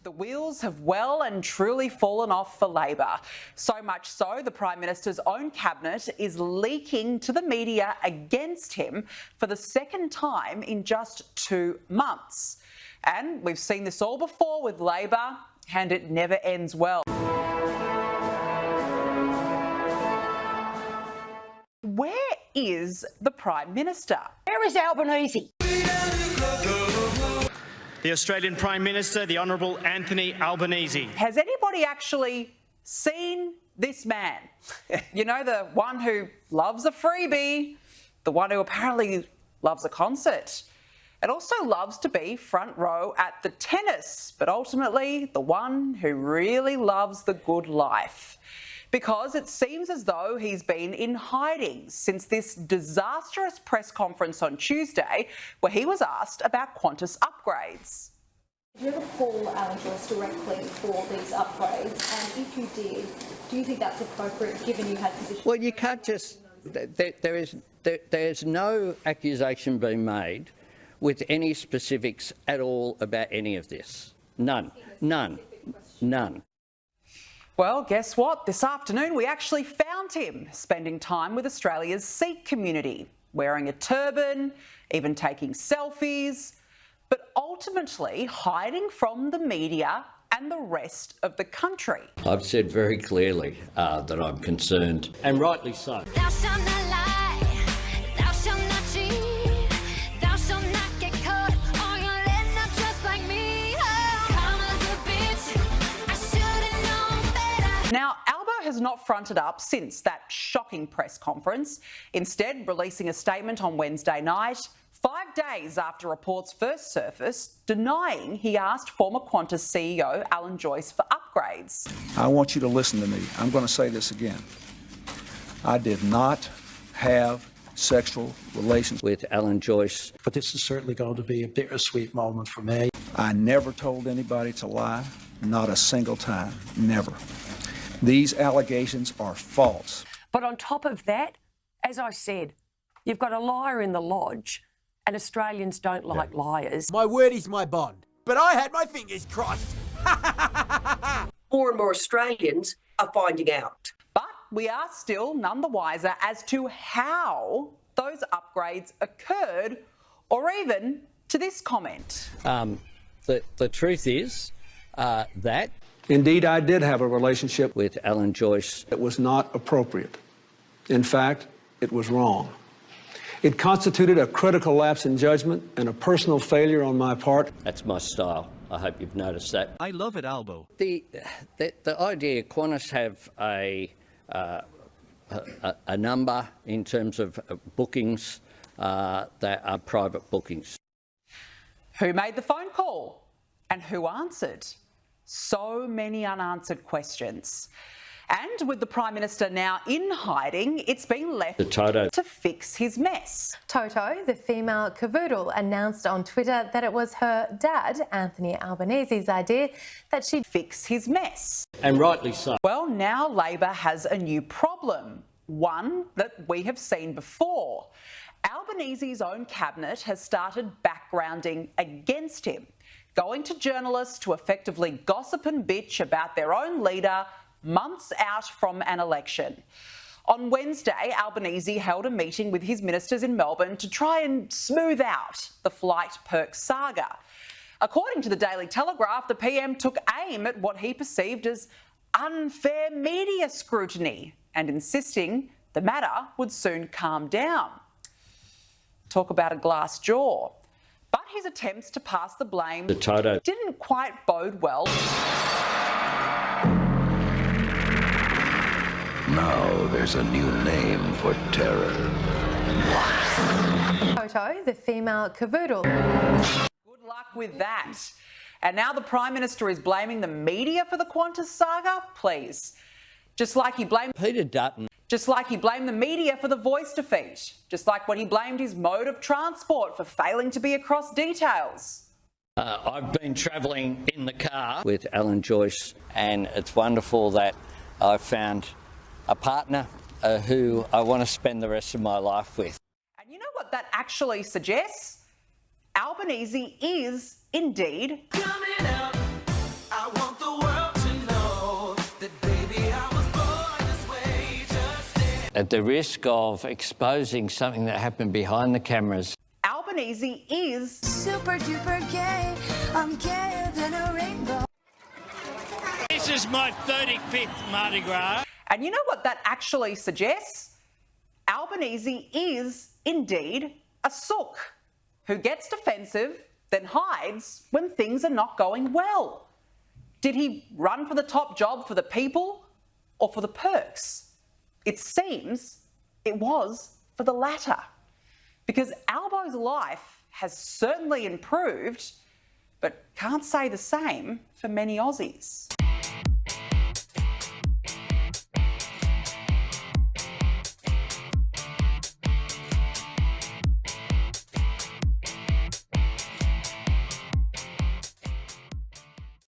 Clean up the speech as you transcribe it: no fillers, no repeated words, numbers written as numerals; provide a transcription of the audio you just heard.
the wheels have well and truly fallen off for Labor. So much so, the Prime Minister's own cabinet is leaking to the media against him for the second time in just 2 months. And we've seen this all before with Labor, and it never ends well. Where is the Prime Minister? Where is Albanese? The Australian Prime Minister, the Honourable Anthony Albanese. Has anybody actually seen this man? You know, the one who loves a freebie, the one who apparently loves a concert, and also loves to be front row at the tennis, but ultimately the one who really loves the good life. Because it seems as though he's been in hiding since this disastrous press conference on Tuesday, where he was asked about Qantas upgrades. Did you ever call Alan Joyce directly for these upgrades? And if you did, do you think that's appropriate given you had position? Well, you can't just... There's no accusation being made with any specifics at all about any of this. None. Well, guess what? This afternoon we actually found him spending time with Australia's Sikh community, wearing a turban, even taking selfies, but ultimately hiding from the media and the rest of the country. I've said very clearly that I'm concerned, and rightly so. Thou shalt not lie, thou shalt not cheat, thou shalt not get caught, or you'll end up just like me. Oh, karma's a bitch, I should've known better. Now, Albo has not fronted up since that shocking press conference, instead releasing a statement on Wednesday night, 5 days after reports first surfaced, denying he asked former Qantas CEO Alan Joyce for upgrades. I want you to listen to me. I'm going to say this again. I did not have sexual relations With Alan Joyce. But this is certainly going to be a bittersweet moment for me. I never told anybody to lie, not a single time, never. These allegations are false. But on top of that, as I said, you've got a liar in the lodge, and Australians don't like liars. My word is my bond, but I had my fingers crossed. More and more Australians are finding out. But we are still none the wiser as to how those upgrades occurred, or even to this comment. The truth is that Indeed, I did have a relationship with Alan Joyce. that was not appropriate. In fact, it was wrong. It constituted a critical lapse in judgment and a personal failure on my part. That's my style. I hope you've noticed that. I love it, Albo. The idea Qantas have a number in terms of bookings that are private bookings. Who made the phone call? And who answered? So many unanswered questions. And with the Prime Minister now in hiding, it's been left The Toto. to fix his mess. Toto, the female cavoodle, announced on Twitter that it was her dad, Anthony Albanese's idea that she'd Fix his mess. And rightly so. Well, now Labor has a new problem, one that we have seen before. Albanese's own cabinet has started backgrounding against him, going to journalists to effectively gossip and bitch about their own leader months out from an election. On Wednesday, Albanese held a meeting with his ministers in Melbourne to try and smooth out the flight perks saga. According to the Daily Telegraph, the PM took aim at what he perceived as unfair media scrutiny and insisting the matter would soon calm down. Talk about a glass jaw. But his attempts to pass the blame The Toto. didn't quite bode well. Now there's a new name for terror. Toto, the female cavoodle. Good luck with that. And now the Prime Minister is blaming the media for the Qantas saga? Please. Just like he blamed the media for the Voice defeat. Just like when he blamed his mode of transport for failing to be across details. I've been travelling in the car with Alan Joyce, and it's wonderful that I've found a partner who I want to spend the rest of my life with. And you know what that actually suggests? Albanese is indeed coming out. At the risk of exposing something that happened behind the cameras, Albanese is Super duper gay, I'm gayer than a rainbow. This is my 35th Mardi Gras. And you know what that actually suggests? Albanese is indeed a sook who gets defensive, then hides when things are not going well. Did he run for the top job for the people or for the perks? It seems it was for the latter, because Albo's life has certainly improved, but can't say the same for many Aussies.